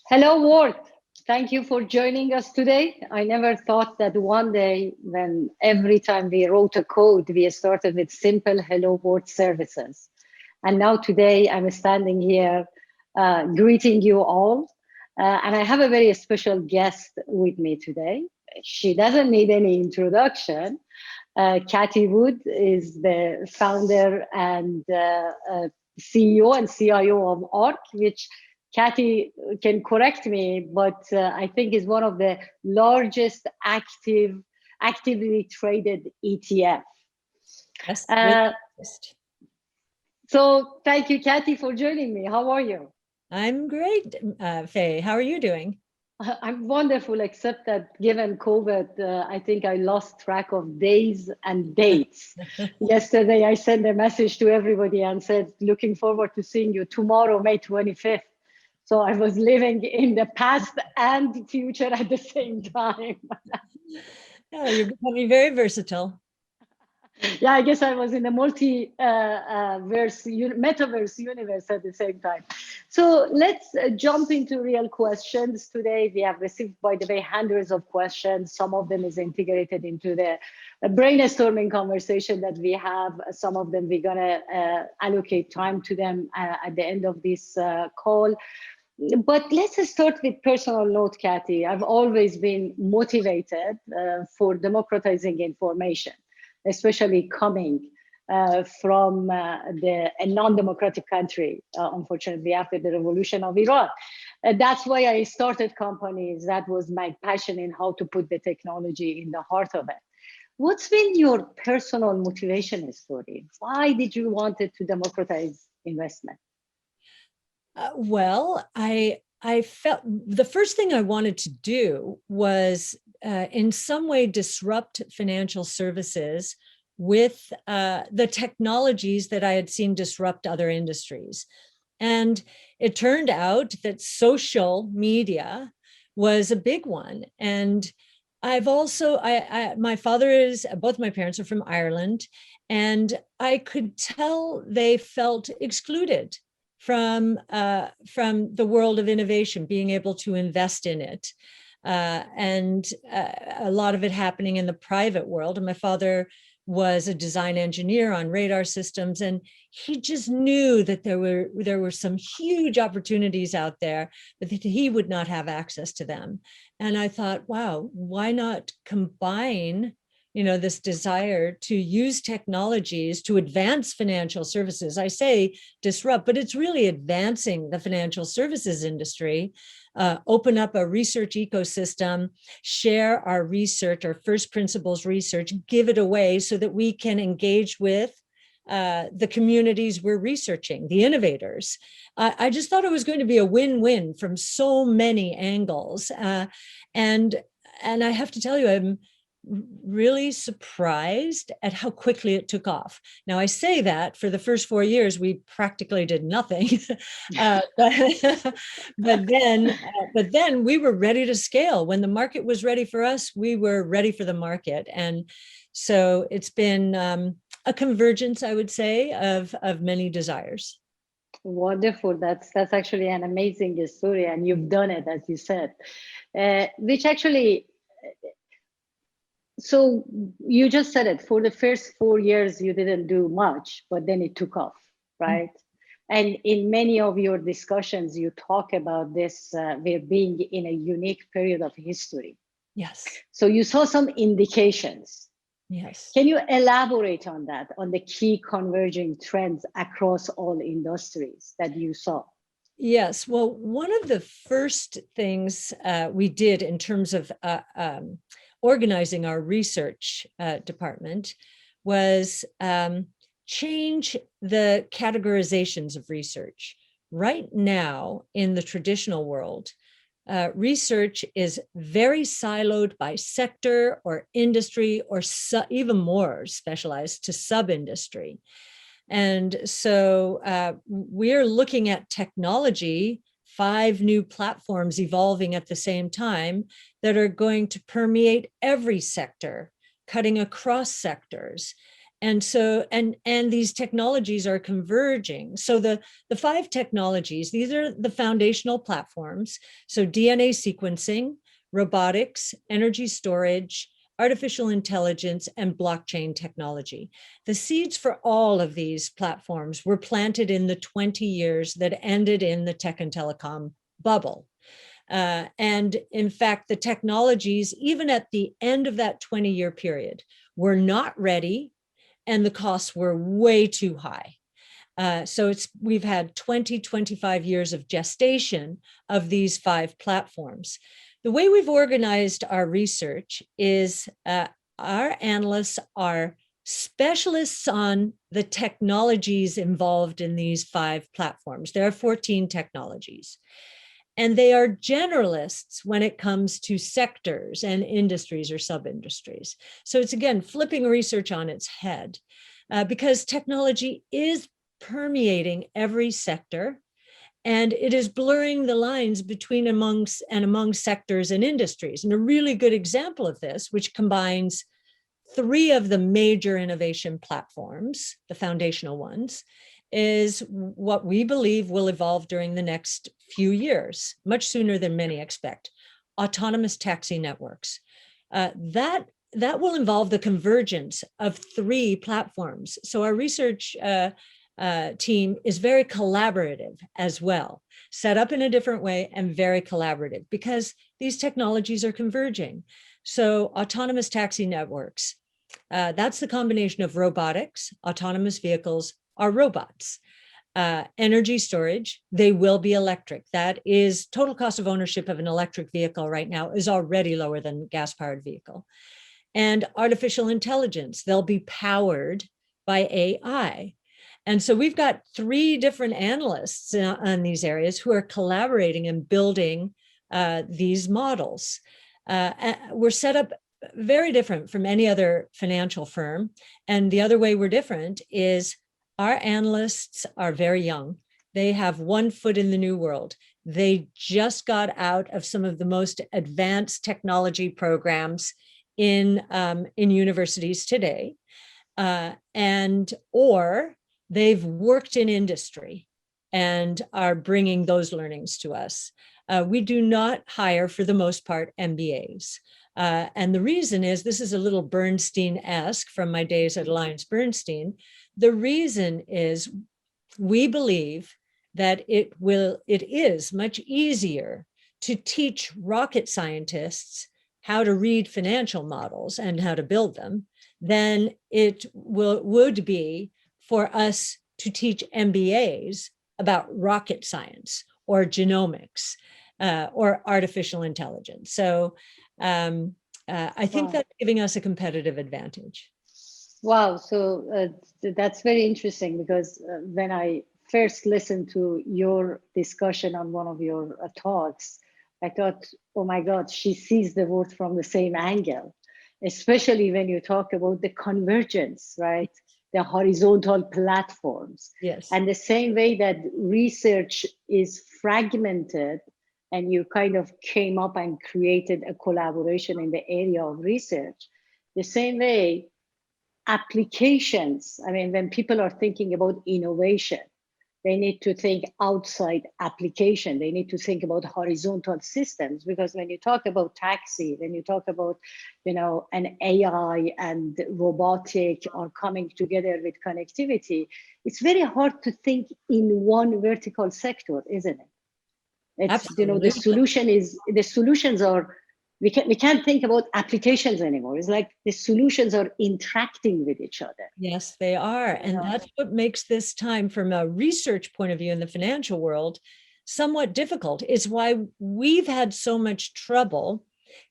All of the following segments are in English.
Hello, Ward. Thank you for joining us today. I never thought that one day, when every time we wrote a code, we started with simple hello world services. And now today, I'm standing here greeting you all. And I have a very special guest with me today. She doesn't need any introduction. Cathie Wood is the founder and CEO and CIO of ARC, which Cathie can correct me, but I think is one of the largest actively traded ETF. Yes. Uh, so thank you, Cathie, for joining me. How are you? I'm great, Faye. How are you doing? I'm wonderful, except that given COVID, I think I lost track of days and dates. Yesterday, I sent a message to everybody and said, looking forward to seeing you tomorrow, May 25th. So I was living in the past and future at the same time. Oh, you're becoming very versatile. Yeah, I guess I was in the metaverse universe at the same time. So let's jump into real questions today. We have received, by the way, hundreds of questions. Some of them is integrated into the brainstorming conversation that we have. Some of them we're gonna allocate time to them at the end of this call. But let's start with personal note, Cathie. I've always been motivated for democratizing information, especially coming from a non-democratic country, unfortunately, after the revolution of Iran. That's why I started companies. That was my passion in how to put the technology in the heart of it. What's been your personal motivation story? Why did you want to democratize investment? Well, I felt the first thing I wanted to do was in some way disrupt financial services with the technologies that I had seen disrupt other industries. And it turned out that social media was a big one. And I've also, my father is, both my parents are from Ireland, and I could tell they felt excluded from the world of innovation, being able to invest in it. And a lot of it happening in the private world. And my father was a design engineer on radar systems, and he just knew that there were some huge opportunities out there, but that he would not have access to them. And I thought, wow, why not combine this desire to use technologies to advance financial services? I say disrupt, but it's really advancing the financial services industry, open up a research ecosystem, share our research, our first principles research, give it away so that we can engage with the communities we're researching, the innovators. I just thought it was going to be a win-win from so many angles. And I have to tell you, I'm really surprised at how quickly it took off. Now, I say that for the first 4 years, we practically did nothing. But then we were ready to scale. When the market was ready for us, we were ready for the market. And so it's been a convergence, I would say, of many desires. Wonderful. That's actually an amazing story, and you've done it, as you said, which actually. So you just said it. For the first 4 years, you didn't do much, but then it took off, right? And in many of your discussions, you talk about this, we're being in a unique period of history. Yes. So you saw some indications. Yes. Can you elaborate on that, on the key converging trends across all industries that you saw? Yes. Well, one of the first things we did in terms of organizing our research department was change the categorizations of research. Right now, in the traditional world, research is very siloed by sector or industry, or even more specialized to sub-industry. And so we're looking at technology, 5 new platforms evolving at the same time that are going to permeate every sector, cutting across sectors. And so, and these technologies are converging. So the 5 technologies, these are the foundational platforms. So DNA sequencing, robotics, energy storage, artificial intelligence, and blockchain technology. The seeds for all of these platforms were planted in the 20 years that ended in the tech and telecom bubble. And in fact, the technologies, even at the end of that 20-year period, were not ready, and the costs were way too high. So we've had 20, 25 years of gestation of these 5 platforms. The way we've organized our research is our analysts are specialists on the technologies involved in these 5 platforms. There are 14 technologies. And they are generalists when it comes to sectors and industries or sub-industries. So it's, again, flipping research on its head because technology is permeating every sector, and it is blurring the lines between among sectors and industries. And a really good example of this, which combines 3 of the major innovation platforms, the foundational ones, is what we believe will evolve during the next few years, much sooner than many expect: autonomous taxi networks. That will involve the convergence of 3 platforms. So our research team is very collaborative as well, set up in a different way and very collaborative because these technologies are converging. So autonomous taxi networks, that's the combination of robotics, autonomous vehicles, are robots. Energy storage, they will be electric. That is, total cost of ownership of an electric vehicle right now is already lower than a gas-powered vehicle. And artificial intelligence, they'll be powered by AI. And so we've got 3 different analysts on these areas who are collaborating and building these models. We're set up very different from any other financial firm. And the other way we're different is our analysts are very young. They have 1 foot in the new world. They just got out of some of the most advanced technology programs in universities today, or they've worked in industry and are bringing those learnings to us. We do not hire, for the most part, MBAs. And the reason is, this is a little Bernstein-esque from my days at Alliance Bernstein. The reason is we believe that it is much easier to teach rocket scientists how to read financial models and how to build them than it would be for us to teach MBAs about rocket science or genomics or artificial intelligence. So I think that's giving us a competitive advantage. Wow, so that's very interesting because when I first listened to your discussion on one of your talks, I thought, oh my God, she sees the world from the same angle, especially when you talk about the convergence, right? The horizontal platforms. Yes. And the same way that research is fragmented, and you kind of came up and created a collaboration in the area of research, the same way applications, I mean, when people are thinking about innovation, they need to think outside application. They need to think about horizontal systems, because when you talk about taxi, when you talk about, an AI and robotic are coming together with connectivity, it's very hard to think in one vertical sector, isn't it? It's, Absolutely. the solutions are, we can't think about applications anymore. It's like the solutions are interacting with each other. Yes, they are. And that's what makes this time, from a research point of view in the financial world, somewhat difficult. It's why we've had so much trouble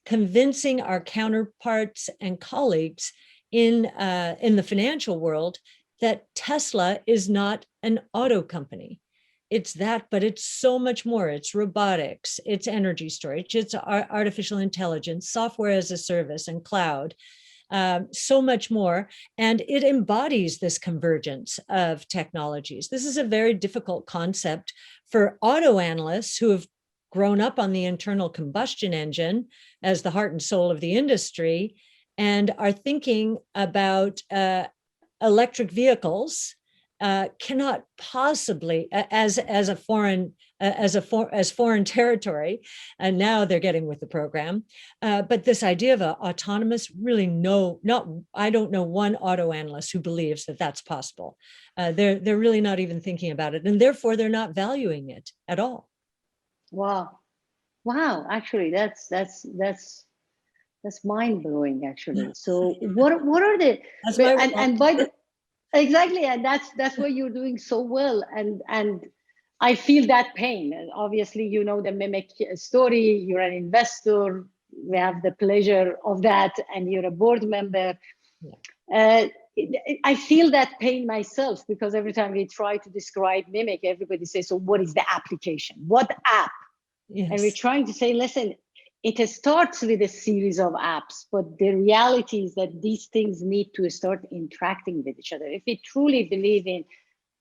convincing our counterparts and colleagues in the financial world that Tesla is not an auto company. It's that, but it's so much more. It's robotics, it's energy storage, it's artificial intelligence, software as a service, and cloud. So much more. And it embodies this convergence of technologies. This is a very difficult concept for auto analysts who have grown up on the internal combustion engine as the heart and soul of the industry, and are thinking about electric vehicles cannot possibly, as foreign territory, and now they're getting with the program. But this idea of autonomous, really, I don't know one auto analyst who believes that that's possible. They're really not even thinking about it, and therefore they're not valuing it at all. Wow, wow! Actually, that's mind blowing. Actually, so what are the and by the exactly, and that's what you're doing so well, and I feel that pain. And obviously, you know the Mimic story. You're an investor. We have the pleasure of that, and you're a board member. I feel that pain myself, because every time we try to describe Mimic, everybody says, "So, what is the application? What app?" Yes. And we're trying to say, listen, it starts with a series of apps, but the reality is that these things need to start interacting with each other. If we truly believe in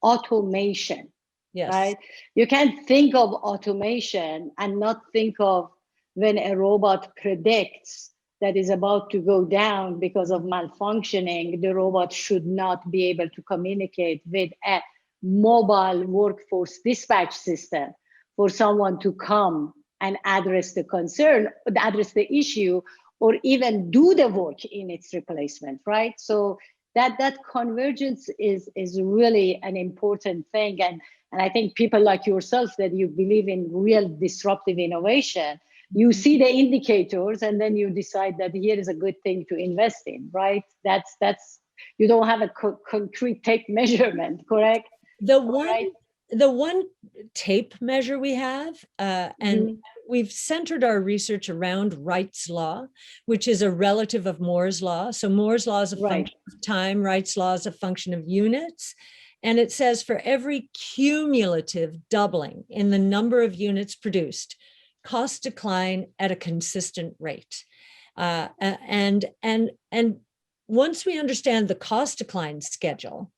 automation, yes, right? You can't think of automation and not think of when a robot predicts that is about to go down because of malfunctioning, the robot should not be able to communicate with a mobile workforce dispatch system for someone to come and address the concern, address the issue, or even do the work in its replacement, right? So that convergence is really an important thing. And I think people like yourself, that you believe in real disruptive innovation, you see the indicators and then you decide that here is a good thing to invest in, right? That's you don't have a concrete tape measurement, correct? The one tape measure we have, and we've centered our research around Wright's law, which is a relative of Moore's law. So Moore's law is a function of time, Wright's law is a function of units. And it says for every cumulative doubling in the number of units produced, costs decline at a consistent rate. And once we understand the cost decline schedule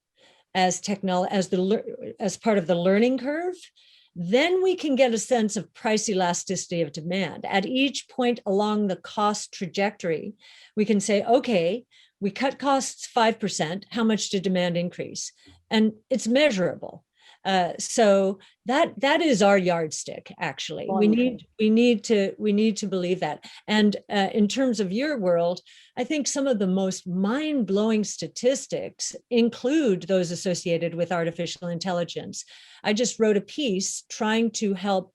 as part of the learning curve, then we can get a sense of price elasticity of demand. At each point along the cost trajectory, we can say, okay, we cut costs 5%, how much did demand increase? And it's measurable. So that is our yardstick. Actually, we need to believe that. And in terms of your world, I think some of the most mind-blowing statistics include those associated with artificial intelligence. I just wrote a piece trying to help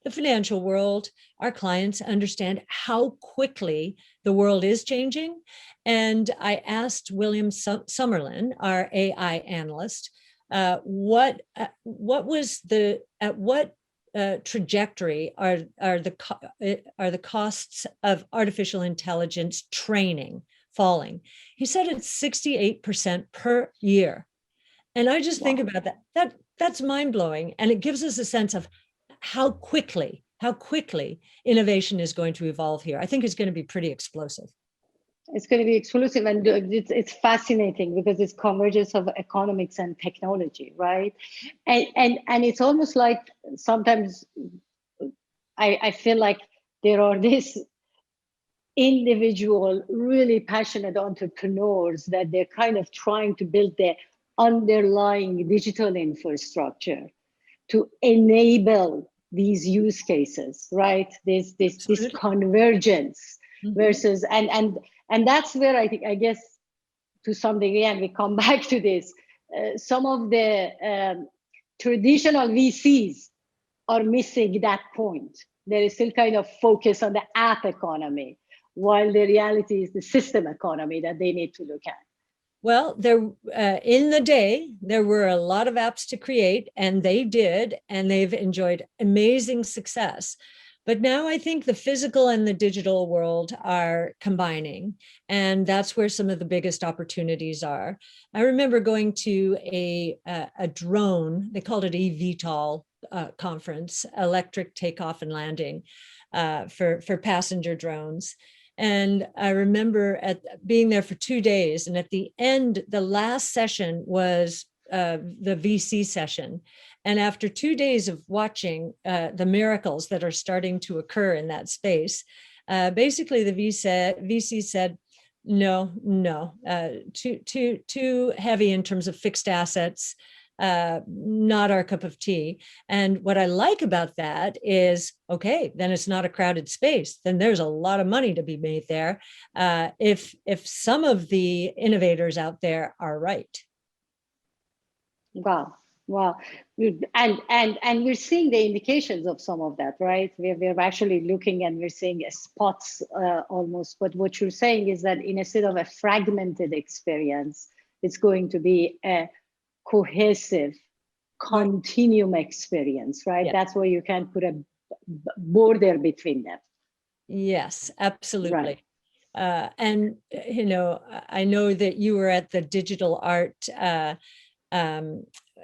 the financial world, our clients, understand how quickly the world is changing. And I asked William Summerlin, our AI analyst, what trajectory are the costs of artificial intelligence training falling? He said it's 68% per year. And I just think about that. That's mind-blowing. And it gives us a sense of how quickly innovation is going to evolve here. I think it's going to be pretty explosive. It's going to be exclusive, and it's fascinating because it's convergence of economics and technology, right? And it's almost like sometimes I feel like there are these individual, really passionate entrepreneurs that they're kind of trying to build the underlying digital infrastructure to enable these use cases, right? This convergence versus and that's where I think, I guess, to some degree, and we come back to this, some of the traditional VCs are missing that point. There is still kind of focus on the app economy, while the reality is the system economy that they need to look at. Well, in the day, there were a lot of apps to create, and they did, and they've enjoyed amazing success. But now I think the physical and the digital world are combining, and that's where some of the biggest opportunities are. I remember going to a drone, they called it eVTOL conference, electric takeoff and landing for passenger drones. And I remember being there for 2 days, and at the end, the last session was the VC session. And after 2 days of watching the miracles that are starting to occur in that space, basically the VC said, No, too heavy in terms of fixed assets. Not our cup of tea. And what I like about that is, okay, then it's not a crowded space. Then there's a lot of money to be made there, if some of the innovators out there are right. Wow. Wow. And we're seeing the indications of some of that, right? We're actually looking and we're seeing spots almost. But what you're saying is that instead of a fragmented experience, it's going to be a cohesive continuum experience, right? Yeah. That's where you can put a border between them. Yes, absolutely. Right. And, you know, I know that you were at the digital art,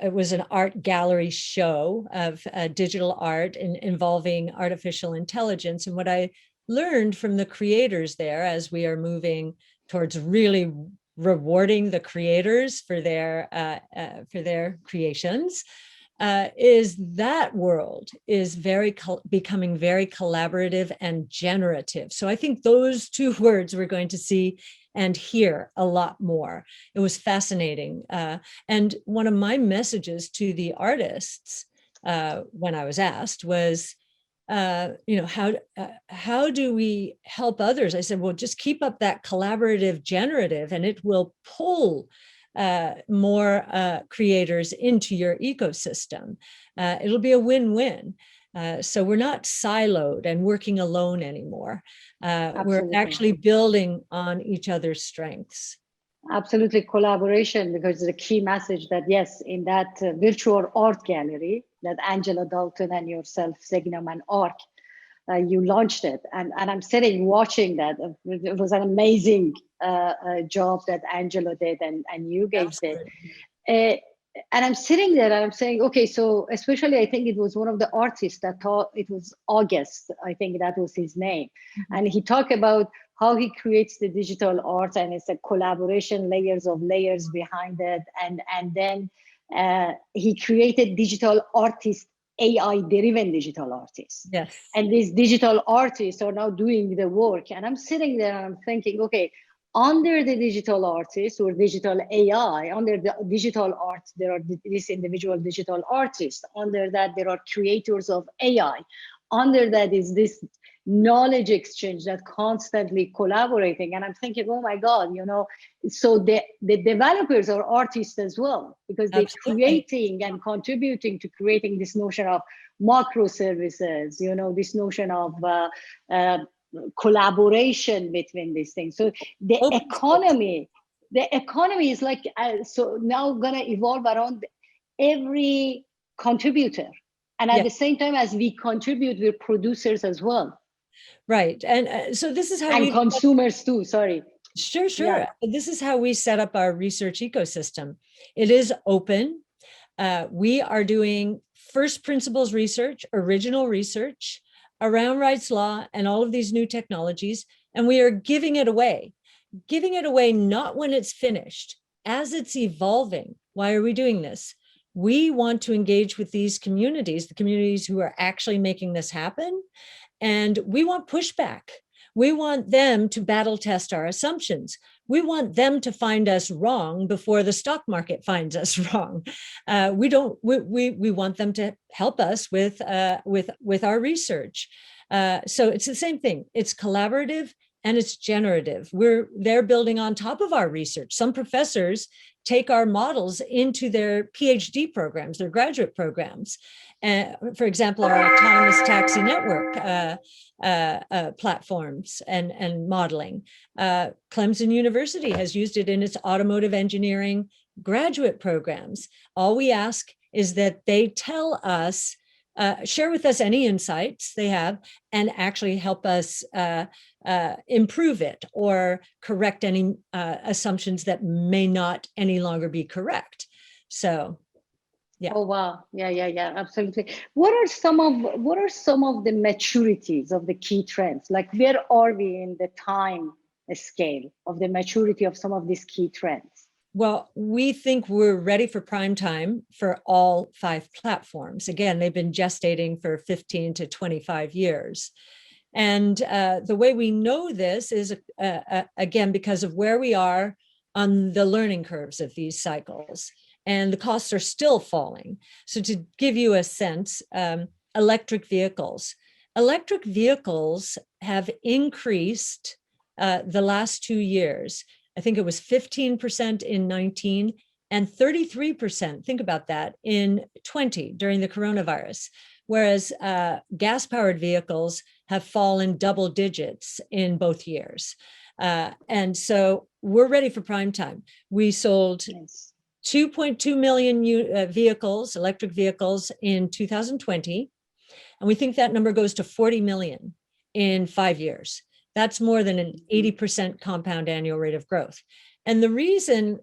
it was an art gallery show of digital art involving artificial intelligence. And what I learned from the creators there, as we are moving towards really rewarding the creators for their creations, is that world is becoming very collaborative and generative. So I think those two words we're going to see and hear a lot more. It was fascinating. And one of my messages to the artists when I was asked was, you know, how do we help others? I said, well, just keep up that collaborative generative and it will pull more creators into your ecosystem. It'll be a win-win. So we're not siloed and working alone anymore. We're actually building on each other's strengths. Absolutely, collaboration, because the key message that yes, in that virtual art gallery that Angela Dalton and yourself, Signum and Arc, you launched it, and I'm sitting watching that. It was an amazing job that Angela did, and you guys did. And I'm sitting there and I'm saying, okay, so especially I think it was one of the artists that thought it was August, I think that was his name. Mm-hmm. And he talked about how he creates the digital art, and it's a collaboration, layers of layers behind it. And then he created digital artists, AI-driven digital artists. Yes. And these digital artists are now doing the work. And I'm sitting there and I'm thinking, okay, under the digital artist or digital AI, under the digital art, there are these individual digital artists. Under that, there are creators of AI. Under that is this knowledge exchange that constantly collaborating. And I'm thinking, oh my God, you know, so the developers are artists as well, because they're creating and contributing to creating this notion of microservices, you know, this notion of collaboration between these things. So the economy is like, so now gonna evolve around every contributor. And at the same time, as we contribute, we're producers as well. Right. And so this is how we consumers too, sorry. Sure. Yeah. This is how we set up our research ecosystem. It is open. We are doing first principles research, original research around rights law and all of these new technologies, and we are giving it away not when it's finished, as it's evolving. Why are we doing this? We want to engage with these communities, the communities who are actually making this happen, and we want pushback. We want them to battle test our assumptions. We want them to find us wrong before the stock market finds us wrong. We want them to help us with our research. So it's the same thing. It's collaborative and it's generative. They're building on top of our research. Some professors take our models into their PhD programs, their graduate programs. For example, our autonomous taxi network platforms and modeling. Clemson University has used it in its automotive engineering graduate programs. All we ask is that they tell us, share with us any insights they have, and actually help us improve it or correct any assumptions that may not any longer be correct. So, yeah. Oh wow, yeah, absolutely. What are some of the maturities of the key trends? Like, where are we in the time scale of the maturity of some of these key trends? Well, we think we're ready for prime time for all 5 platforms. Again, they've been gestating for 15 to 25 years. And the way we know this is, again, because of where we are on the learning curves of these cycles. And the costs are still falling. So to give you a sense, electric vehicles have increased the last 2 years. I think it was 15% in 19 and 33%, think about that, in 20 during the coronavirus. Whereas gas-powered vehicles have fallen double digits in both years. And so we're ready for prime time. We sold 2.2 million vehicles, electric vehicles, in 2020. And we think that number goes to 40 million in 5 years. That's more than an 80% compound annual rate of growth. And the reason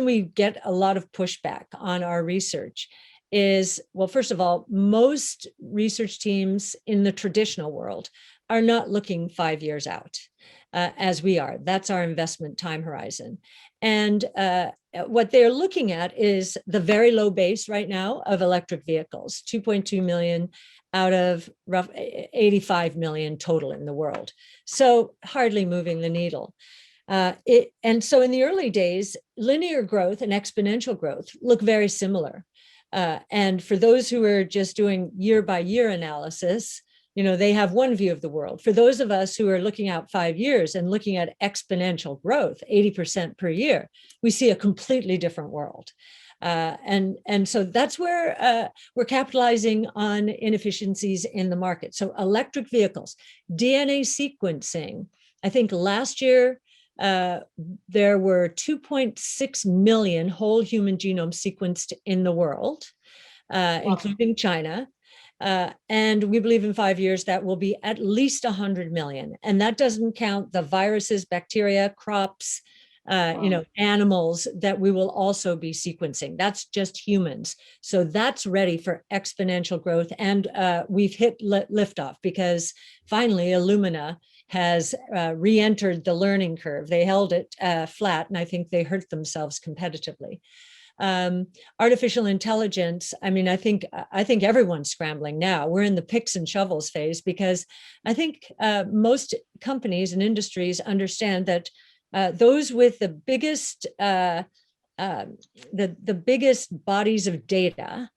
we get a lot of pushback on our research is, well, first of all, most research teams in the traditional world are not looking 5 years out as we are. That's our investment time horizon. And what they're looking at is the very low base right now of electric vehicles, 2.2 million out of rough 85 million total in the world. So hardly moving the needle. And so in the early days, linear growth and exponential growth look very similar. And for those who are just doing year by year analysis, they have one view of the world. For those of us who are looking out 5 years and looking at exponential growth, 80% per year, we see a completely different world. And so that's where we're capitalizing on inefficiencies in the market. So electric vehicles, DNA sequencing. I think last year, there were 2.6 million whole human genomes sequenced in the world, including China. And we believe in 5 years that will be at least 100 million. And that doesn't count the viruses, bacteria, crops, animals that we will also be sequencing. That's just humans. So that's ready for exponential growth. And we've hit liftoff because finally Illumina has re-entered the learning curve. They held it flat, and I think they hurt themselves competitively. Artificial intelligence, I think everyone's scrambling now. We're in the picks and shovels phase because I think most companies and industries understand that those with the biggest biggest bodies of data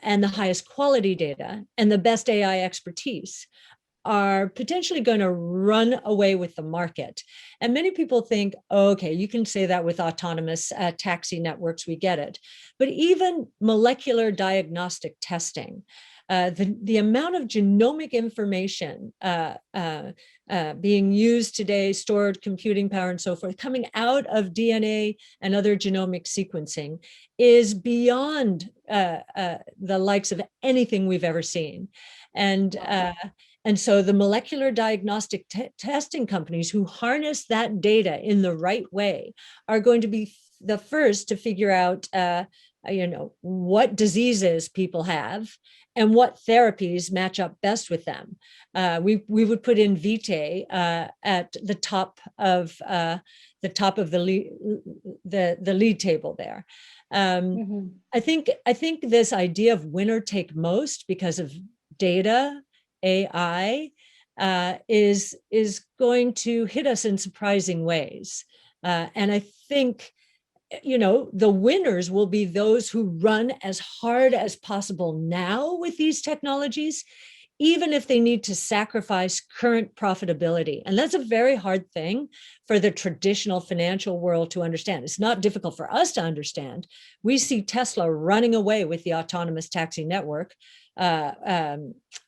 and the highest quality data and the best AI expertise are potentially going to run away with the market. And many people think, okay, you can say that with autonomous taxi networks, we get it. But even molecular diagnostic testing, the amount of genomic information being used today, stored computing power and so forth, coming out of DNA and other genomic sequencing is beyond the likes of anything we've ever seen. And so the molecular diagnostic testing companies who harness that data in the right way are going to be the first to figure out, what diseases people have and what therapies match up best with them. We would put in Vitae at the top of the lead table there. I think this idea of winner take most because of data, AI is going to hit us in surprising ways. And I think, the winners will be those who run as hard as possible now with these technologies, even if they need to sacrifice current profitability. And that's a very hard thing for the traditional financial world to understand. It's not difficult for us to understand. We see Tesla running away with the autonomous taxi network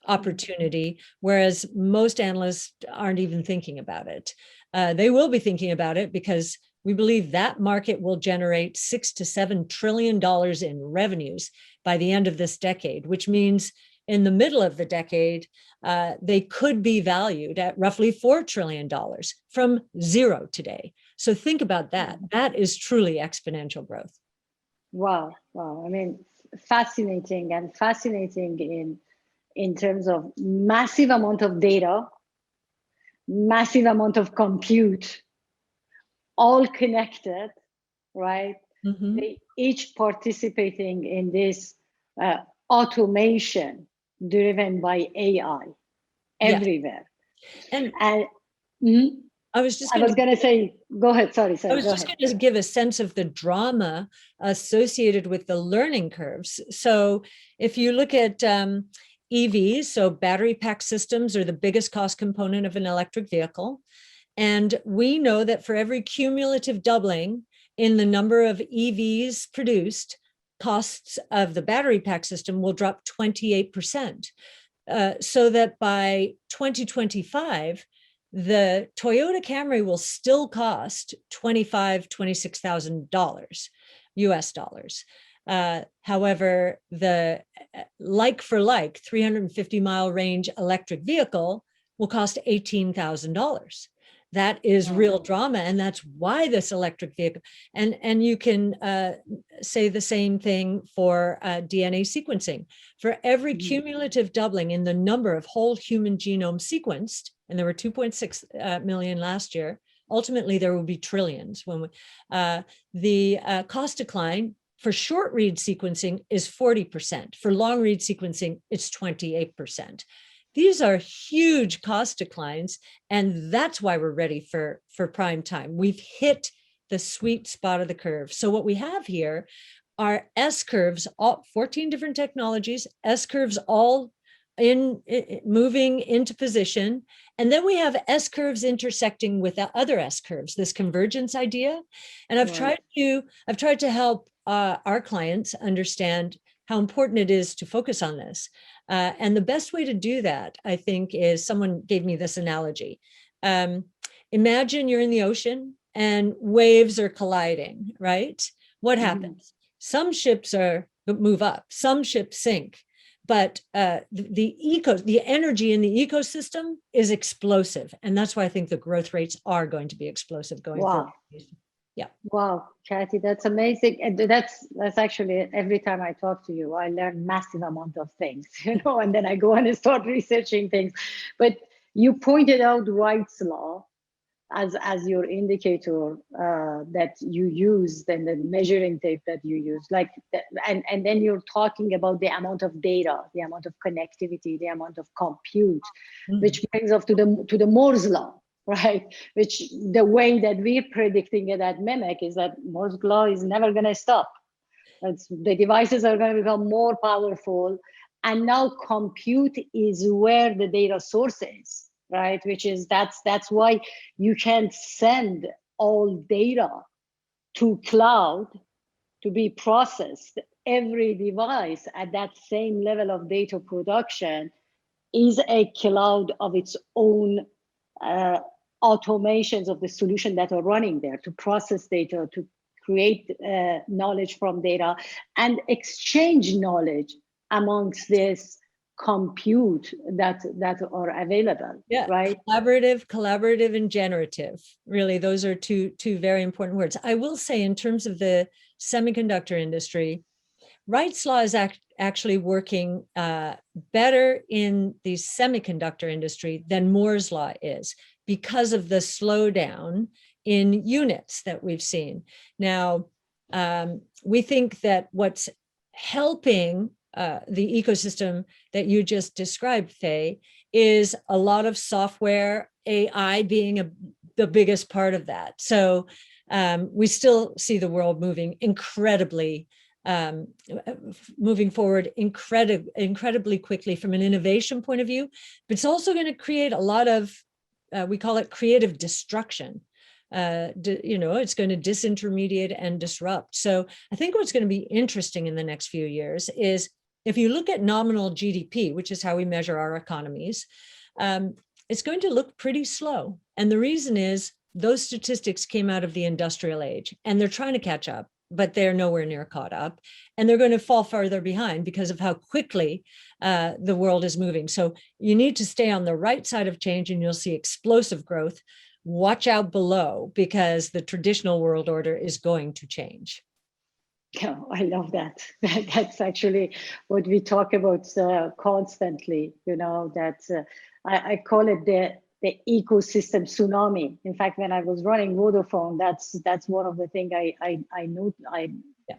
opportunity, whereas most analysts aren't even thinking about it. They will be thinking about it because we believe that market will generate $6 to $7 trillion in revenues by the end of this decade, which means in the middle of the decade, they could be valued at roughly $4 trillion from zero today. So think about that. That is truly exponential growth. Wow. Fascinating in terms of massive amount of data, massive amount of compute, all connected, right? Mm-hmm. They each participating in this automation driven by AI. everywhere. And mhm. I was just I was going to say, go ahead. Sorry. I was just going to give a sense of the drama associated with the learning curves. So if you look at EVs, so battery pack systems are the biggest cost component of an electric vehicle. And we know that for every cumulative doubling in the number of EVs produced, costs of the battery pack system will drop 28%. So that by 2025, the Toyota Camry will still cost $26,000 US dollars. However, the like for like 350-mile range electric vehicle will cost $18,000. That is real drama, and that's why this electric vehicle. And you can say the same thing for DNA sequencing. For every cumulative doubling in the number of whole human genome sequenced, and there were 2.6 million last year, ultimately there will be trillions. When the cost decline for short read sequencing is 40%. For long read sequencing, it's 28%. These are huge cost declines, and that's why we're ready for prime time. We've hit the sweet spot of the curve. So what we have here are S-curves, all 14 different technologies, S-curves all in moving into position. And then we have S-curves intersecting with other S-curves, this convergence idea. And I've tried to help our clients understand how important it is to focus on this. And the best way to do that, I think, is someone gave me this analogy. Imagine you're in the ocean and waves are colliding, right? What happens? Some ships move up, some ships sink, but the energy in the ecosystem is explosive. And that's why I think the growth rates are going to be explosive going forward. Yeah. Wow, Cathie, that's amazing. And that's actually every time I talk to you, I learn massive amount of things, and then I go and start researching things. But you pointed out Wright's law as your indicator that you use, and the measuring tape that you use, and then you're talking about the amount of data, the amount of connectivity, the amount of compute, which brings us to the Moore's law. Right, which the way that we're predicting it at Mimic is that Moore's law is never going to stop. The devices are going to become more powerful, and now compute is where the data source is, right? Which is that's why you can send all data to cloud to be processed. Every device at that same level of data production is a cloud of its own. Automations of the solution that are running there to process data, to create knowledge from data, and exchange knowledge amongst this compute that are available. Yeah, right. Collaborative, and generative. Really, those are two very important words. I will say, in terms of the semiconductor industry, Wright's law is actually working better in the semiconductor industry than Moore's law is, because of the slowdown in units that we've seen. Now, we think that what's helping the ecosystem that you just described, Fay, is a lot of software, AI being the biggest part of that. So we still see the world moving moving forward incredibly quickly from an innovation point of view, but it's also going to create a lot of we call it creative destruction. It's going to disintermediate and disrupt. So I think what's going to be interesting in the next few years is, if you look at nominal GDP, which is how we measure our economies, it's going to look pretty slow. And the reason is those statistics came out of the industrial age, and they're trying to catch up, but they're nowhere near caught up, and they're going to fall farther behind because of how quickly the world is moving. So you need to stay on the right side of change, and you'll see explosive growth. Watch out below, because the traditional world order is going to change. Yeah, I love that. That's actually what we talk about constantly. I call it the ecosystem tsunami. In fact, when I was running Vodafone, that's one of the things I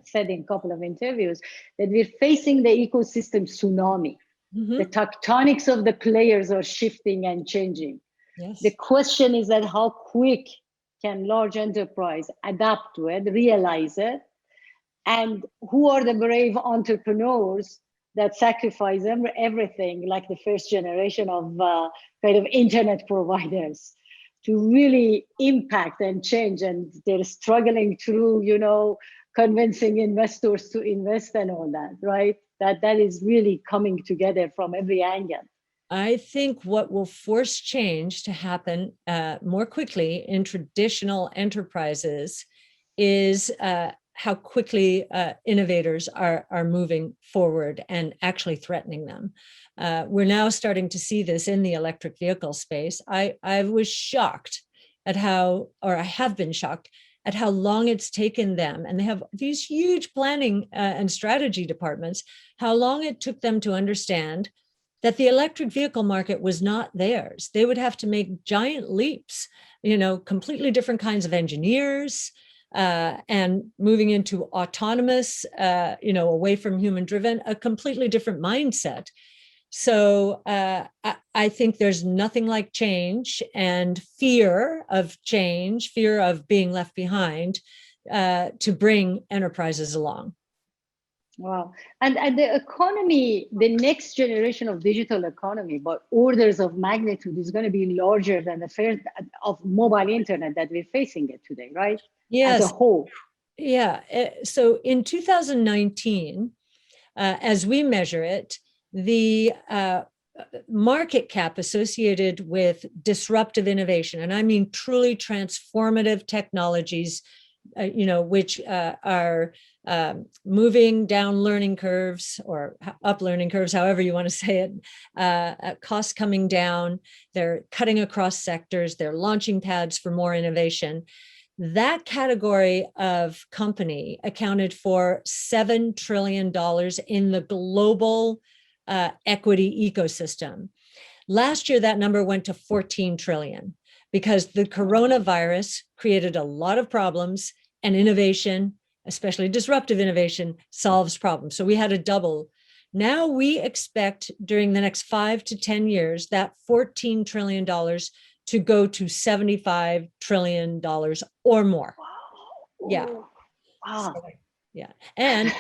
said in a couple of interviews, that we're facing the ecosystem tsunami. The tectonics of the players are shifting and changing. Yes. The question is that how quick can large enterprise adapt to it, realize it, and who are the brave entrepreneurs that sacrifice everything, like the first generation of kind of internet providers, to really impact and change. And they're struggling through, convincing investors to invest and all that, right? That is really coming together from every angle. I think what will force change to happen more quickly in traditional enterprises is how quickly innovators are moving forward and actually threatening them. We're now starting to see this in the electric vehicle space. I was shocked at how, or I have been shocked at how long it's taken them, and they have these huge planning and strategy departments, how long it took them to understand that the electric vehicle market was not theirs. They would have to make giant leaps, completely different kinds of engineers, and moving into autonomous, away from human driven, a completely different mindset. So I think there's nothing like change, and fear of change, fear of being left behind, to bring enterprises along. Wow. And the economy, the next generation of digital economy, by orders of magnitude, is going to be larger than the first of mobile internet that we're facing it today, right? Yes. As a whole. Yeah. So in 2019, as we measure it, the market cap associated with disruptive innovation, and I mean truly transformative technologies, which are moving down learning curves or up learning curves, however you want to say it, costs coming down, they're cutting across sectors, they're launching pads for more innovation. That category of company accounted for $7 trillion in the global equity ecosystem. Last year, that number went to 14 trillion because the coronavirus created a lot of problems, and innovation, especially disruptive innovation, solves problems. So we had a double. Now we expect during the next 5 to 10 years that $14 trillion to go to $75 trillion or more. Wow. Yeah. Wow. So, yeah. And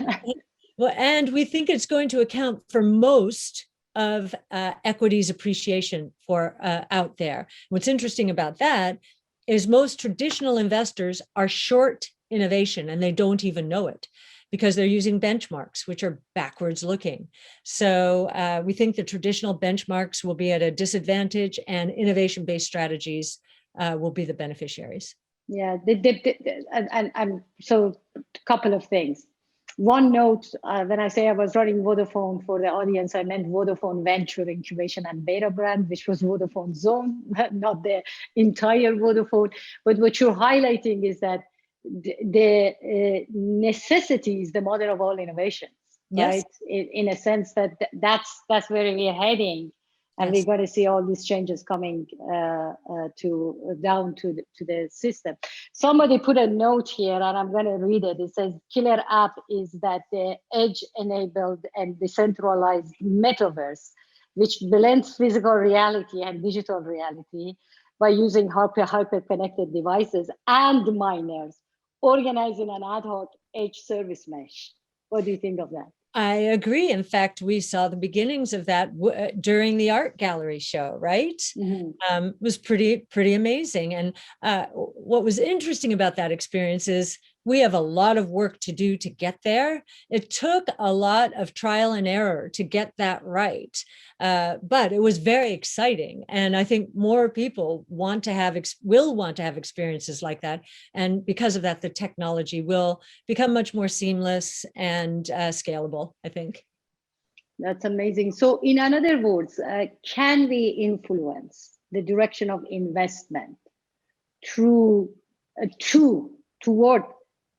and we think it's going to account for most of equities appreciation for out there. What's interesting about that is most traditional investors are short innovation, and they don't even know it because they're using benchmarks, which are backwards looking. So we think the traditional benchmarks will be at a disadvantage, and innovation-based strategies will be the beneficiaries. Yeah, and so a couple of things. One note, when I say I was running Vodafone for the audience, I meant Vodafone Venture Incubation and Beta brand, which was Vodafone Zone, not the entire Vodafone. But what you're highlighting is that the necessity is the mother of all innovations, yes. right? In a sense that's where we're heading. And Yes. we're going to see all these changes coming down to the system. Somebody put a note here, and I'm going to read it. It says, "Killer app is that the edge-enabled and decentralized metaverse, which blends physical reality and digital reality by using hyper-connected devices and miners, organized in an ad hoc edge service mesh." What do you think of that? I agree. In fact, we saw the beginnings of that during the art gallery show, right? Mm-hmm. It was pretty amazing. And what was interesting about that experience is we have a lot of work to do to get there. It took a lot of trial and error to get that right. But it was very exciting. And I think more people will want to have experiences like that. And because of that, the technology will become much more seamless and scalable, I think. That's amazing. So in other words, can we influence the direction of investment toward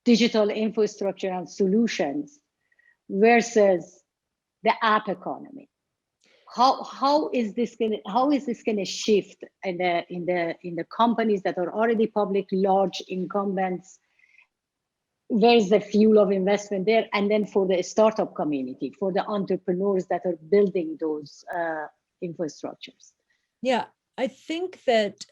digital infrastructure and solutions versus the app economy? How is this gonna shift in the companies that are already public, large incumbents? where's the fuel of investment there? And then for the startup community, for the entrepreneurs that are building those infrastructures. Yeah, I think that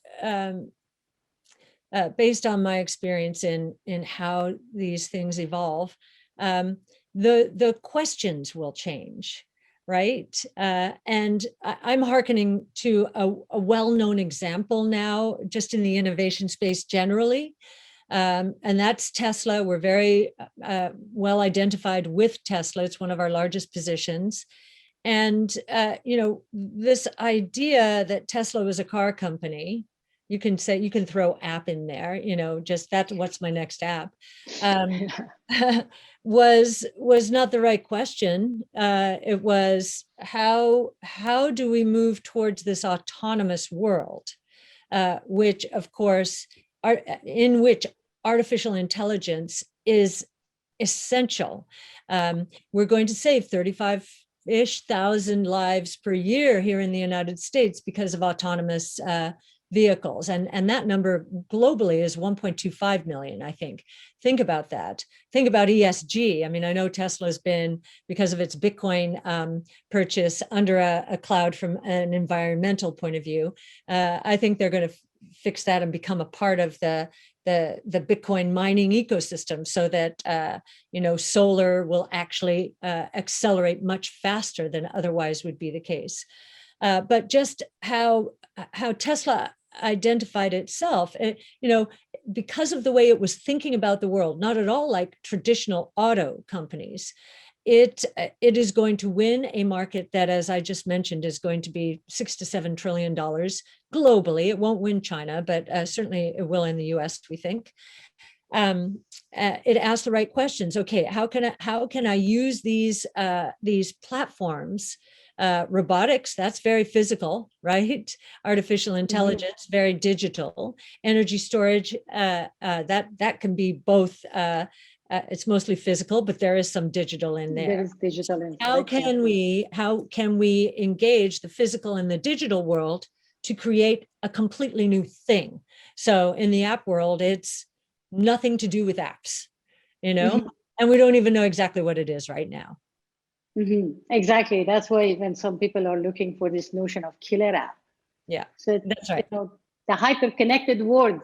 based on my experience in how these things evolve, the questions will change, right? And I'm hearkening to a well-known example now, just in the innovation space generally, and that's Tesla. We're very well identified with Tesla. It's one of our largest positions. And, this idea that Tesla was a car company, you can say, you can throw app in there, just that's what's my next app, was not the right question. It was how do we move towards this autonomous world, which of course in which artificial intelligence is essential. We're going to save 35,000 lives per year here in the United States because of autonomous vehicles. And that number globally is 1.25 million, I think. Think about that. Think about ESG. I mean, I know Tesla's been, because of its Bitcoin purchase, under a cloud from an environmental point of view. I think they're going to fix that and become a part of the Bitcoin mining ecosystem, so that solar will actually accelerate much faster than otherwise would be the case. But just how Tesla identified itself, because of the way it was thinking about the world, not at all like traditional auto companies. It is going to win a market that, as I just mentioned, is going to be $6 to $7 trillion globally. It won't win China, but certainly it will in the US, we think. It asks the right questions. Okay, how can I use these platforms? Robotics, that's very physical, right? Artificial intelligence, very digital. Energy storage, that can be both. It's mostly physical, but there is some digital in there. There is digital in there. How can we engage the physical and the digital world to create a completely new thing? So in the app world, it's nothing to do with apps, and we don't even know exactly what it is right now. Exactly. That's why when some people are looking for this notion of killer app. Yeah, so that's right. The hyper-connected world,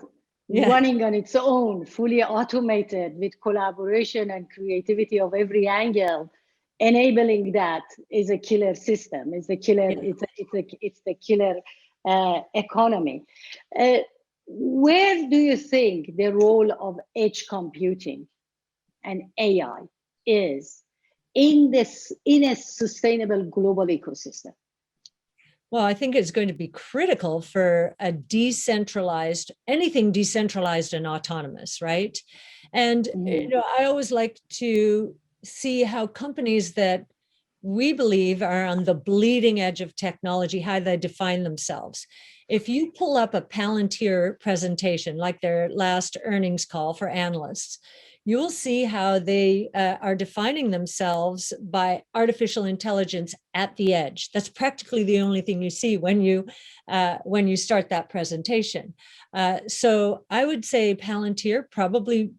running on its own, fully automated, with collaboration and creativity of every angle, enabling that is a killer system. It's the killer. It's the killer economy. Where do you think the role of edge computing and AI is in a sustainable global ecosystem? Well, I think it's going to be critical for a anything decentralized and autonomous, right? And I always like to see how companies that we believe are on the bleeding edge of technology, how they define themselves. If you pull up a Palantir presentation, like their last earnings call for analysts, you'll see how they are defining themselves by artificial intelligence at the edge. That's practically the only thing you see when you start that presentation. So I would say Palantir, probably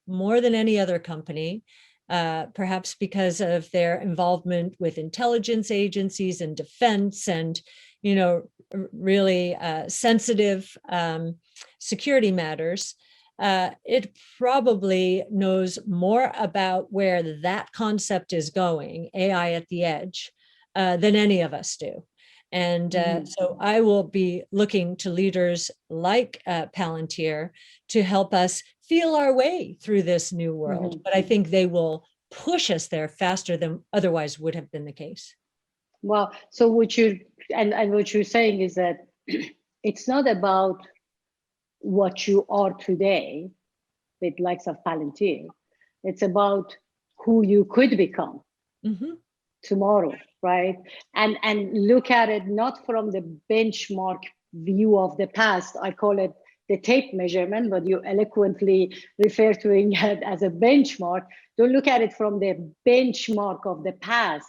more than any other company, perhaps because of their involvement with intelligence agencies and defense and, really sensitive security matters. It probably knows more about where that concept is going, AI at the edge, than any of us do. And so I will be looking to leaders like Palantir to help us feel our way through this new world. But I think they will push us there faster than otherwise would have been the case. Well, so what you're saying is that it's not about what you are today with likes of Palantir. It's about who you could become tomorrow, right? And look at it not from the benchmark view of the past. I call it the tape measurement, but you eloquently refer to it as a benchmark. Don't look at it from the benchmark of the past.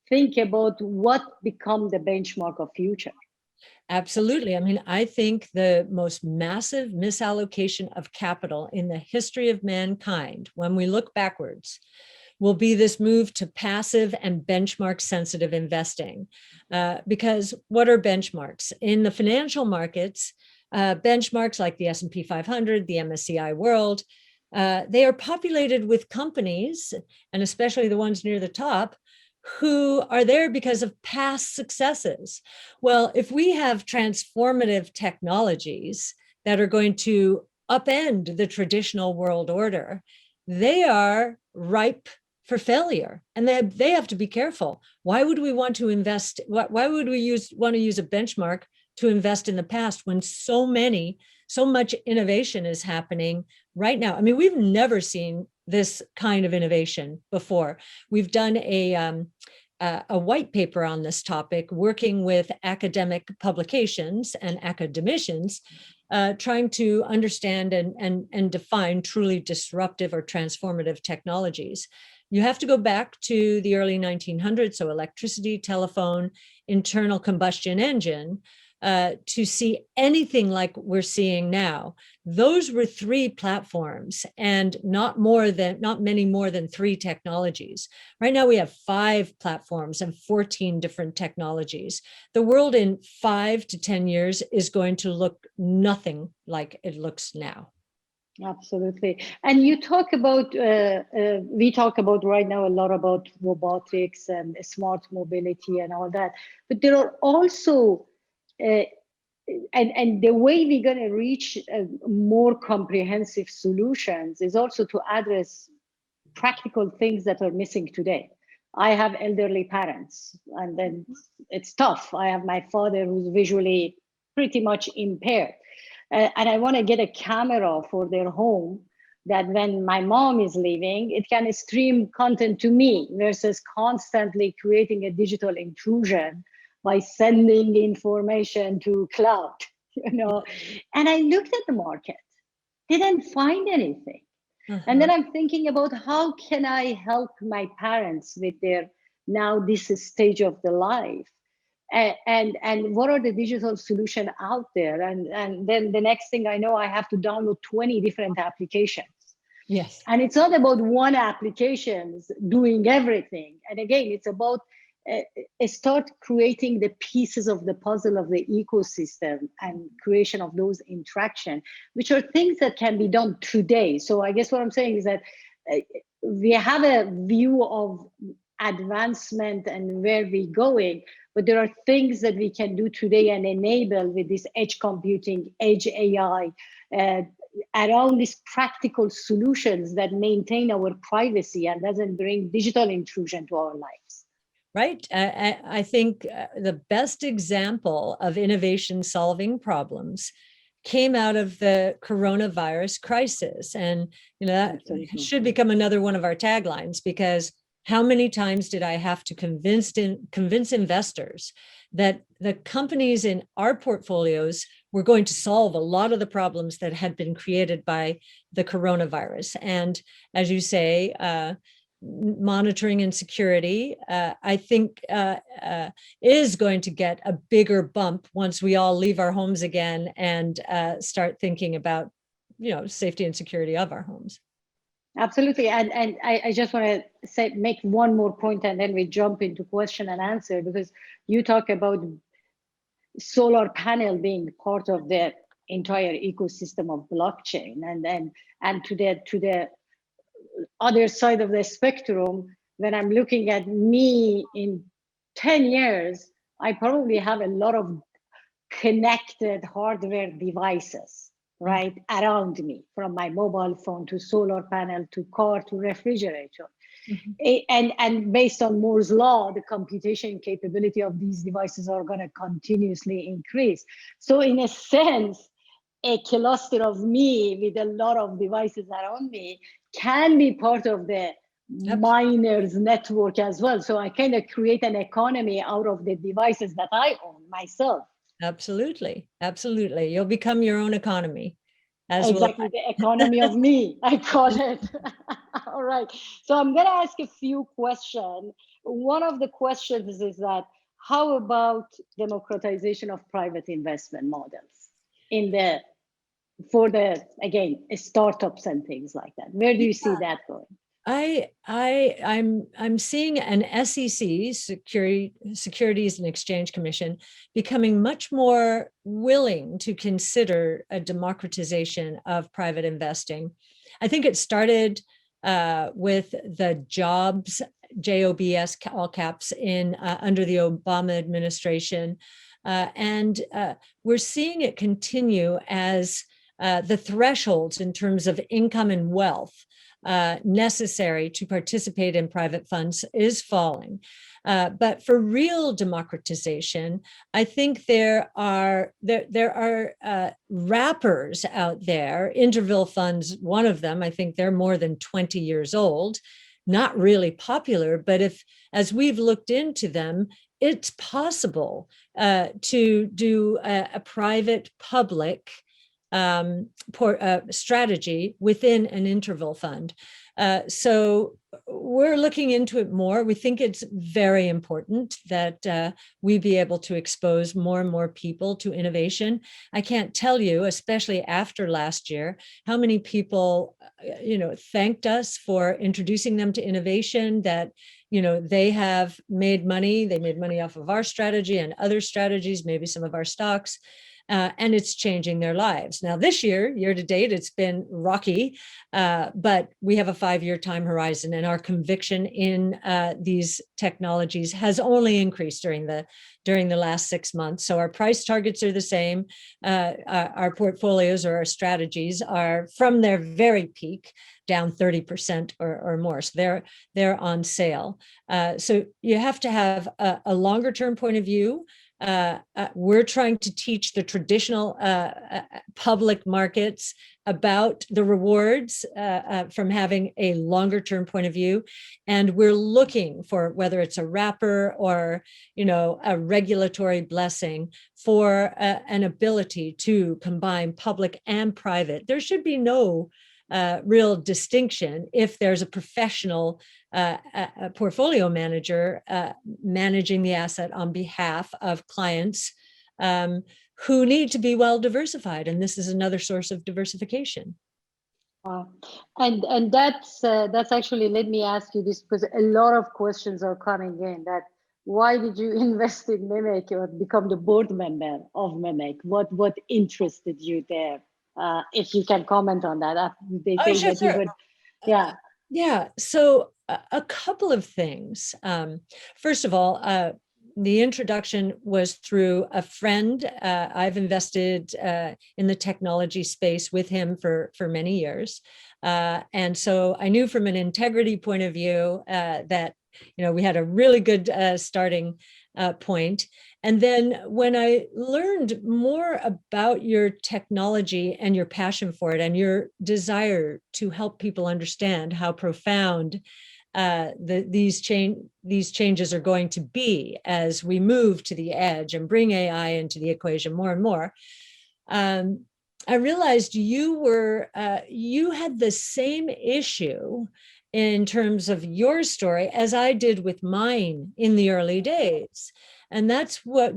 Think about what become the benchmark of future. Absolutely. I mean, I think the most massive misallocation of capital in the history of mankind, when we look backwards, will be this move to passive and benchmark sensitive investing. Because what are benchmarks? In the financial markets, benchmarks like the S&P 500, the MSCI World, they are populated with companies, and especially the ones near the top, who are there because of past successes. Well, if we have transformative technologies that are going to upend the traditional world order, they are ripe for failure, and they have to be careful. Why would we want to invest? Why would we want to use a benchmark to invest in the past when so much innovation is happening right now? I mean, we've never seen this kind of innovation before. We've done a white paper on this topic, working with academic publications and academicians, trying to understand and define truly disruptive or transformative technologies. You have to go back to the early 1900s, so electricity, telephone, internal combustion engine, to see anything like we're seeing now. Those were 3 platforms and not many more than 3 technologies. Right now we have 5 platforms and 14 different technologies. The world in 5 to 10 years is going to look nothing like it looks now. Absolutely. And you talk about, we talk about right now a lot about robotics and smart mobility and all that, but there are also, and the way we're going to reach more comprehensive solutions is also to address practical things that are missing today. I have elderly parents, and then it's tough. I have my father who's visually pretty much impaired. And I want to get a camera for their home that when my mom is leaving, it can stream content to me versus constantly creating a digital intrusion by sending information to cloud, And I looked at the market, didn't find anything. And then I'm thinking about how can I help my parents with their now this stage of the life. And what are the digital solutions out there? And then the next thing I know, I have to download 20 different applications. Yes. And it's not about one application doing everything. And again, it's about start creating the pieces of the puzzle of the ecosystem and creation of those interaction, which are things that can be done today. So I guess what I'm saying is that we have a view of advancement and where we're going, but there are things that we can do today and enable with this edge computing, edge AI, around these practical solutions that maintain our privacy and doesn't bring digital intrusion to our lives. Right. I think the best example of innovation solving problems came out of the coronavirus crisis. And that should become another one of our taglines, because how many times did I have to convince investors that the companies in our portfolios were going to solve a lot of the problems that had been created by the coronavirus? And as you say, monitoring and security, I think, is going to get a bigger bump once we all leave our homes again and start thinking about, safety and security of our homes. Absolutely. And I just want to make one more point, and then we jump into question and answer, because you talk about solar panel being part of the entire ecosystem of blockchain, and to the other side of the spectrum, when I'm looking at me in 10 years, I probably have a lot of connected hardware devices, right, around me, from my mobile phone to solar panel to car to refrigerator. Mm-hmm. And based on Moore's law, the computation capability of these devices are going to continuously increase. So in a sense, a cluster of me with a lot of devices around me can be part of the miners network as well. So I kind of create an economy out of the devices that I own myself. Absolutely. Absolutely. You'll become your own economy. Exactly, the economy of me, I call it. All right. So I'm going to ask a few questions. One of the questions is that, how about democratization of private investment models for the, again, startups and things like that? Where do you see that going? I'm seeing an SEC, Securities and Exchange Commission, becoming much more willing to consider a democratization of private investing. I think it started with the jobs, JOBS, all caps, in under the Obama administration, and we're seeing it continue as the thresholds in terms of income and wealth necessary to participate in private funds is falling. But for real democratization, I think there are wrappers out there. Interval funds, one of them. I think they're more than 20 years old, not really popular. But as we've looked into them, it's possible to do a private public strategy within an interval fund. So we're looking into it more. We think it's very important that we be able to expose more and more people to innovation. I can't tell you, especially after last year, how many people, thanked us for introducing them to innovation, that they have made money. They made money off of our strategy and other strategies, maybe some of our stocks. And it's changing their lives. Now, this year to date, it's been rocky, but we have a 5-year time horizon, and our conviction in these technologies has only increased during the last 6 months. So our price targets are the same. Our portfolios or our strategies are, from their very peak, down 30% or more. So they're on sale. So you have to have a longer term point of view. We're trying to teach the traditional public markets about the rewards from having a longer term point of view. And we're looking for, whether it's a wrapper or, a regulatory blessing, for an ability to combine public and private. There should be no real distinction if there's a professional a portfolio manager managing the asset on behalf of clients who need to be well diversified. And this is another source of diversification. Wow. And that's actually, let me ask you this, because a lot of questions are coming in, that why did you invest in Mimic or become the board member of Mimic? What interested you there? If you can comment on that. They think that you would, yeah. Yeah, so a couple of things. First of all, the introduction was through a friend. I've invested in the technology space with him for many years. And so I knew from an integrity point of view that we had a really good starting point. And then when I learned more about your technology and your passion for it and your desire to help people understand how profound these changes are going to be as we move to the edge and bring AI into the equation more and more, I realized you had the same issue in terms of your story as I did with mine in the early days. And that's what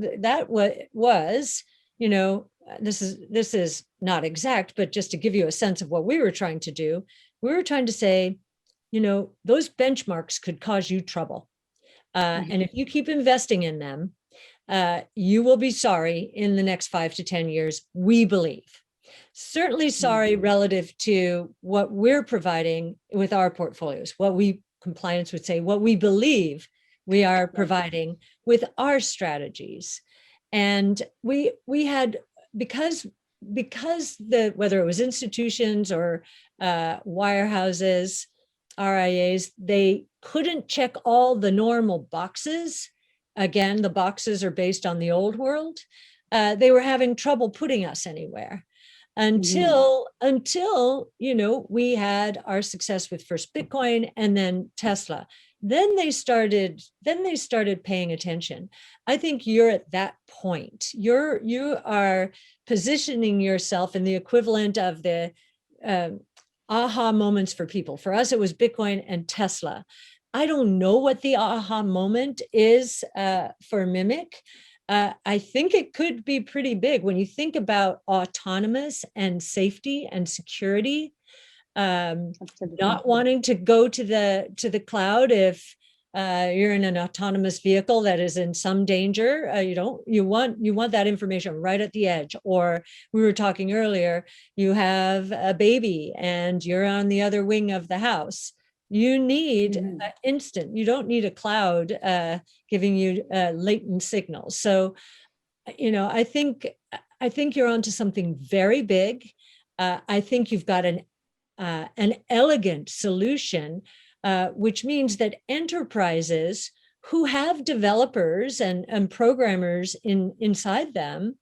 was, this is not exact, but just to give you a sense of what we were trying to do, we were trying to say, those benchmarks could cause you trouble. And if you keep investing in them, you will be sorry in the next 5 to 10 years, we believe. Certainly sorry relative to what we're providing with our portfolios, compliance would say, what we believe we are providing with our strategies. And we had, because whether it was institutions or wirehouses, RIAs, they couldn't check all the normal boxes. Again, the boxes are based on the old world. They were having trouble putting us anywhere until we had our success with first Bitcoin and then Tesla. Then they started paying attention. I think you're at that point. You are positioning yourself in the equivalent of the aha moments for people. For us, it was Bitcoin and Tesla. I don't know what the aha moment is for Mimic. I think it could be pretty big when you think about autonomous and safety and security. Not wanting to go to the cloud if you're in an autonomous vehicle that is in some danger. You want that information right at the edge. Or we were talking earlier, you have a baby and you're on the other wing of the house. You need instant. You don't need a cloud giving you latent signals. So, I think you're onto something very big. I think you've got an elegant solution, which means that enterprises who have developers and programmers inside them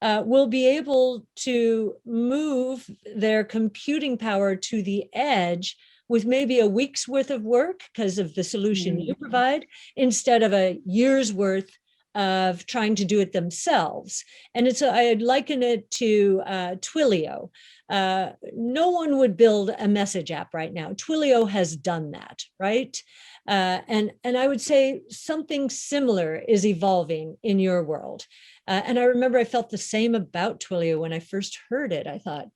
will be able to move their computing power to the edge with maybe a week's worth of work because of the solution you provide, instead of a year's worth of trying to do it themselves. And I'd liken it to Twilio. No one would build a message app right now. Twilio has done that, right? And I would say something similar is evolving in your world. And I remember I felt the same about Twilio when I first heard it. I thought,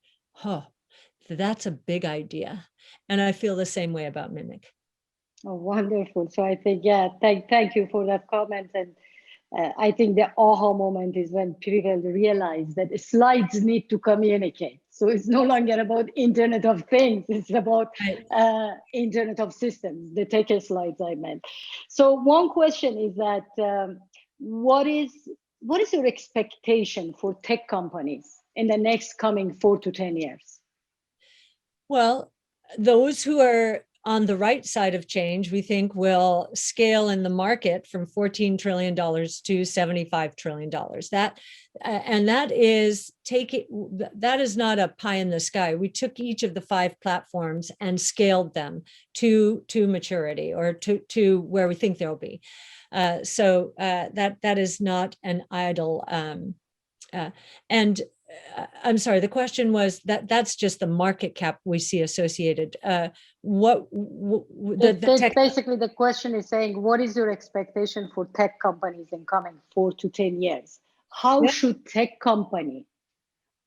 oh, that's a big idea. And I feel the same way about Mimic. Oh, wonderful. So I think, thank you for that comment. And I think the aha moment is when people realize that the slides need to communicate. So it's no longer about Internet of Things, it's about Internet of Systems, the tech slides I meant. So one question is that what is your expectation for tech companies in the next coming 4 to 10 years? Well, those who are on the right side of change, we think will scale in the market from $14 trillion to $75 trillion. That is not a pie in the sky. We took each of the 5 platforms and scaled them to maturity, or to where we think they'll be. So that is not an idle. I'm sorry, the question was that's just the market cap we see associated. Basically, the question is saying, what is your expectation for tech companies in coming 4 to 10 years? How should tech company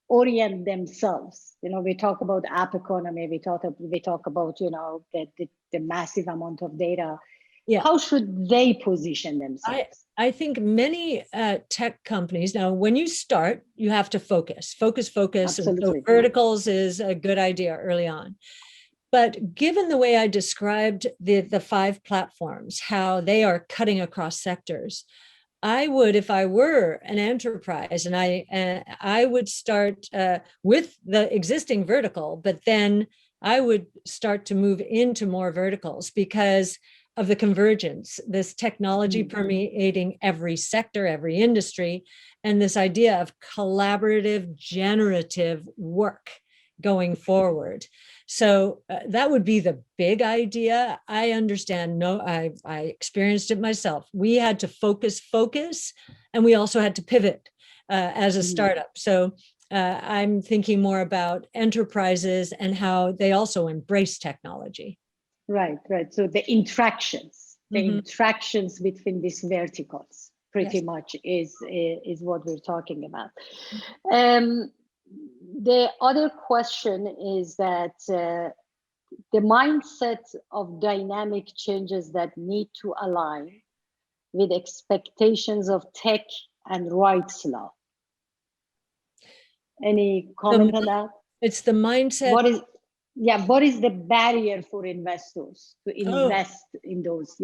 orient themselves? We talk about app economy. We talk about the massive amount of data. Yeah. How should they position themselves? I think many tech companies, now when you start, you have to focus. Absolutely. And so verticals is a good idea early on. But given the way I described the 5 platforms, how they are cutting across sectors, I would, if I were an enterprise, and I would start with the existing vertical, but then I would start to move into more verticals because of the convergence, this technology permeating every sector, every industry, and this idea of collaborative, generative work going forward. So that would be the big idea. I understand. I experienced it myself. We had to focus, and we also had to pivot as a startup. So I'm thinking more about enterprises and how they also embrace technology. Right. So the interactions between these verticals pretty much is what we're talking about. The other question is that the mindset of dynamic changes that need to align with expectations of tech and rights law. Any comment on that? It's the mindset. What is the barrier for investors to invest in those?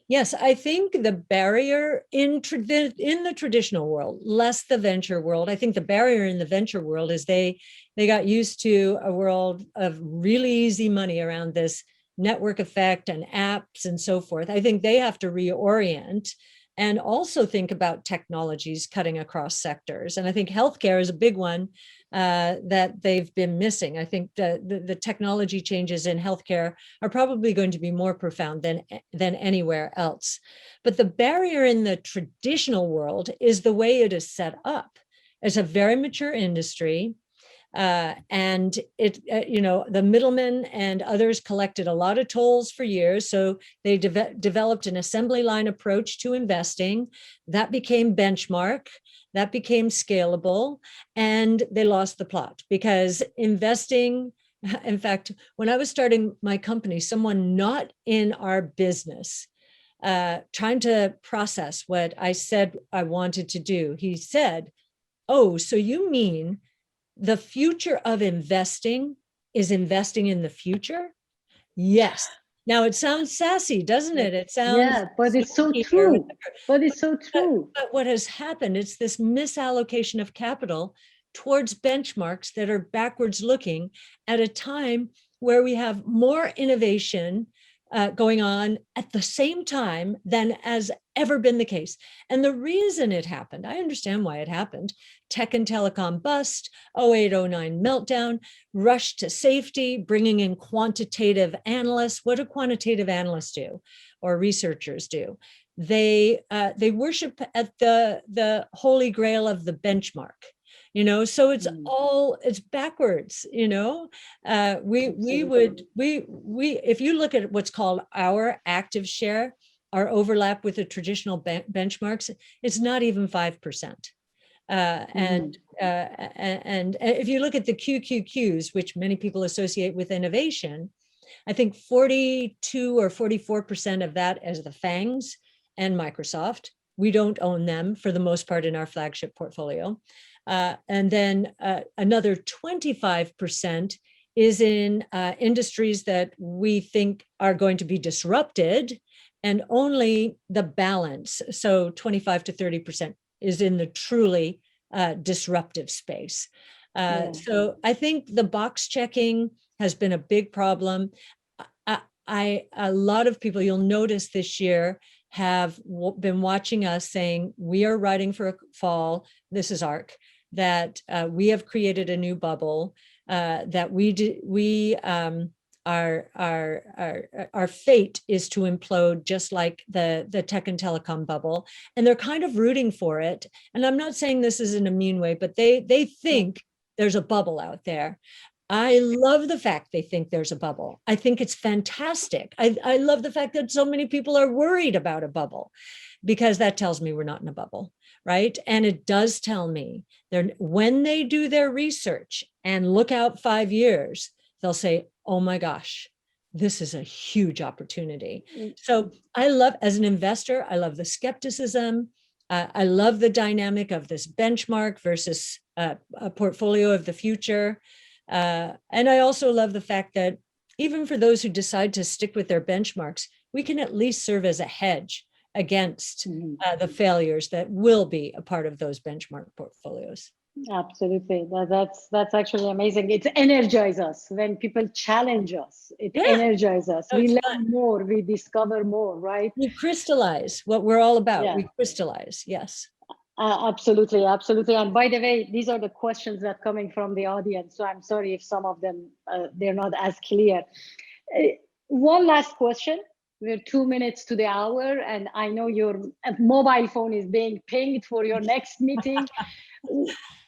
Yes, I think the barrier in the traditional world, less the venture world. I think the barrier in the venture world is they got used to a world of really easy money around this network effect and apps and so forth. I think they have to reorient and also think about technologies cutting across sectors. And I think healthcare is a big one that they've been missing. I think the technology changes in healthcare are probably going to be more profound than anywhere else. But the barrier in the traditional world is the way it is set up. It's a very mature industry. And the middlemen and others collected a lot of tolls for years. So they developed an assembly line approach to investing that became benchmark, that became scalable, and they lost the plot because investing. In fact, when I was starting my company, someone not in our business, trying to process what I said I wanted to do, he said, "Oh, so you mean the future of investing is investing in the future?" Yes. Now it sounds sassy, doesn't it? It sounds yeah, but it's so swanky or true. whatever. But it's so true. But what has happened, it's this misallocation of capital towards benchmarks that are backwards looking at a time where we have more innovation going on at the same time than has ever been the case. And the reason it happened, I understand why it happened. Tech and telecom bust, 0809 meltdown, rush to safety, bringing in quantitative analysts. What do quantitative analysts do or researchers do? They worship at the holy grail of the benchmark. So it's backwards. If you look at what's called our active share, our overlap with the traditional benchmarks, it's not even 5%. And if you look at the QQQs, which many people associate with innovation, I think 42 or 44% of that as the FANGs and Microsoft. We don't own them for the most part in our flagship portfolio. And then another 25% is in industries that we think are going to be disrupted, and only the balance, so 25 to 30%, is in the truly disruptive space. So I think the box checking has been a big problem. A lot of people, you'll notice this year, have been watching us saying, we are writing for a fall, this is ARC, that we have created a new bubble, that our fate is to implode just like the tech and telecom bubble. And they're kind of rooting for it. And I'm not saying this is in a mean way, but they think there's a bubble out there. I love the fact they think there's a bubble. I think it's fantastic. I love the fact that so many people are worried about a bubble, because that tells me we're not in a bubble, right? And it does tell me when they do their research and look out 5 years, they'll say, oh my gosh, this is a huge opportunity. So I love, as an investor, I love the skepticism. I love the dynamic of this benchmark versus a portfolio of the future. And I also love the fact that even for those who decide to stick with their benchmarks, we can at least serve as a hedge against the failures that will be a part of those benchmark portfolios. Absolutely. That's actually amazing. It energizes us when people challenge us. It energizes us. We learn more, we discover more, right? We crystallize what we're all about. Yeah. We crystallize, yes. Absolutely, absolutely. And by the way, these are the questions that are coming from the audience. So I'm sorry if some of them, they're not as clear. One last question. We're 2 minutes to the hour, and I know your mobile phone is being pinged for your next meeting.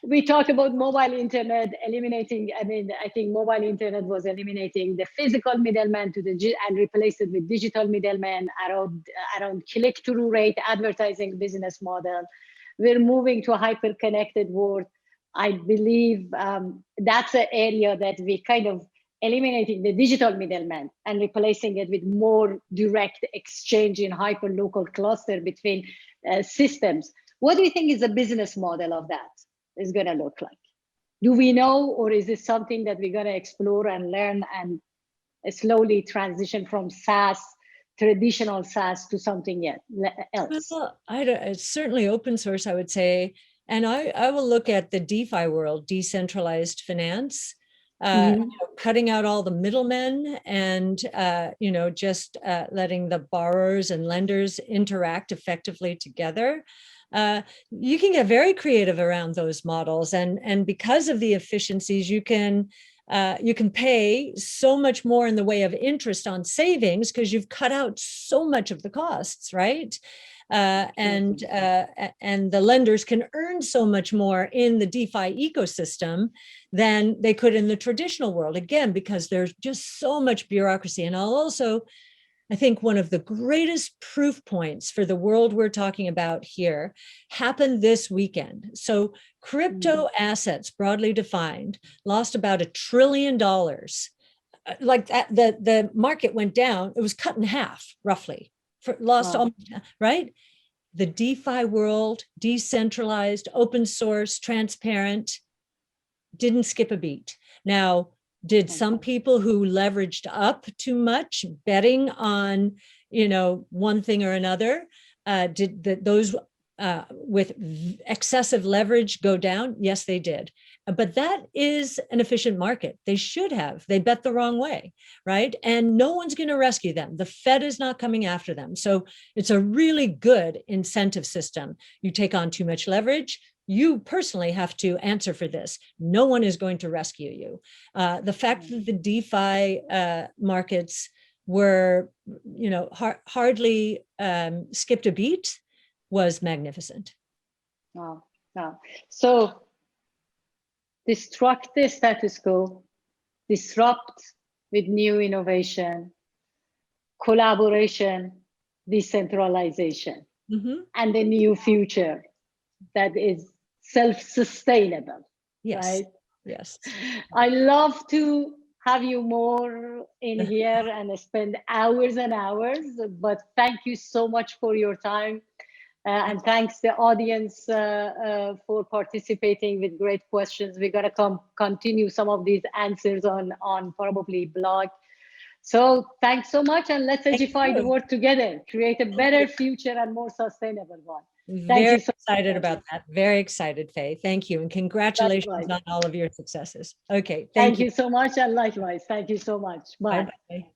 We talked about mobile internet eliminating, I think mobile internet was eliminating the physical middleman and replaced it with digital middleman around click-through rate advertising business model. We're moving to a hyper-connected world. I believe that's an area that we kind of eliminating the digital middleman and replacing it with more direct exchange in hyper-local cluster between systems. What do you think is the business model of that is going to look like? Do we know, or is this something that we're going to explore and learn and slowly transition from SaaS, traditional SaaS, to something else? Well, it's certainly open source, I would say. And I will look at the DeFi world, decentralized finance, cutting out all the middlemen and, just letting the borrowers and lenders interact effectively together. You can get very creative around those models. And because of the efficiencies, you can you can pay so much more in the way of interest on savings because you've cut out so much of the costs, right? And the lenders can earn so much more in the DeFi ecosystem than they could in the traditional world, again, because there's just so much bureaucracy. And I think one of the greatest proof points for the world we're talking about here happened this weekend. So crypto assets, broadly defined, lost about $1 trillion. Like that, the market went down. It was cut in half, roughly. Right? The DeFi world, decentralized, open source, transparent, didn't skip a beat. Now, did some people who leveraged up too much, betting on, one thing or another, those with excessive leverage go down? Yes, they did. But that is an efficient market. They should have. They bet the wrong way, right? And no one's going to rescue them. The Fed is not coming after them. So it's a really good incentive system. You take on too much leverage, you personally have to answer for this. No one is going to rescue you. The fact that the DeFi markets were, hardly skipped a beat was magnificent. Wow. So disrupt the status quo, disrupt with new innovation, collaboration, decentralization, and a new future that is self-sustainable. Yes. Right? Yes. I love to have you more in here and spend hours and hours, but thank you so much for your time. And thanks the audience for participating with great questions. We're going to continue some of these answers on probably blog. So thanks so much, and let's edify the world together, create a better future and more sustainable one. Very excited about that. Very excited, Faye. Thank you. And congratulations on all of your successes. Okay. Thank you so much. And likewise, thank you so much. Bye. Bye-bye.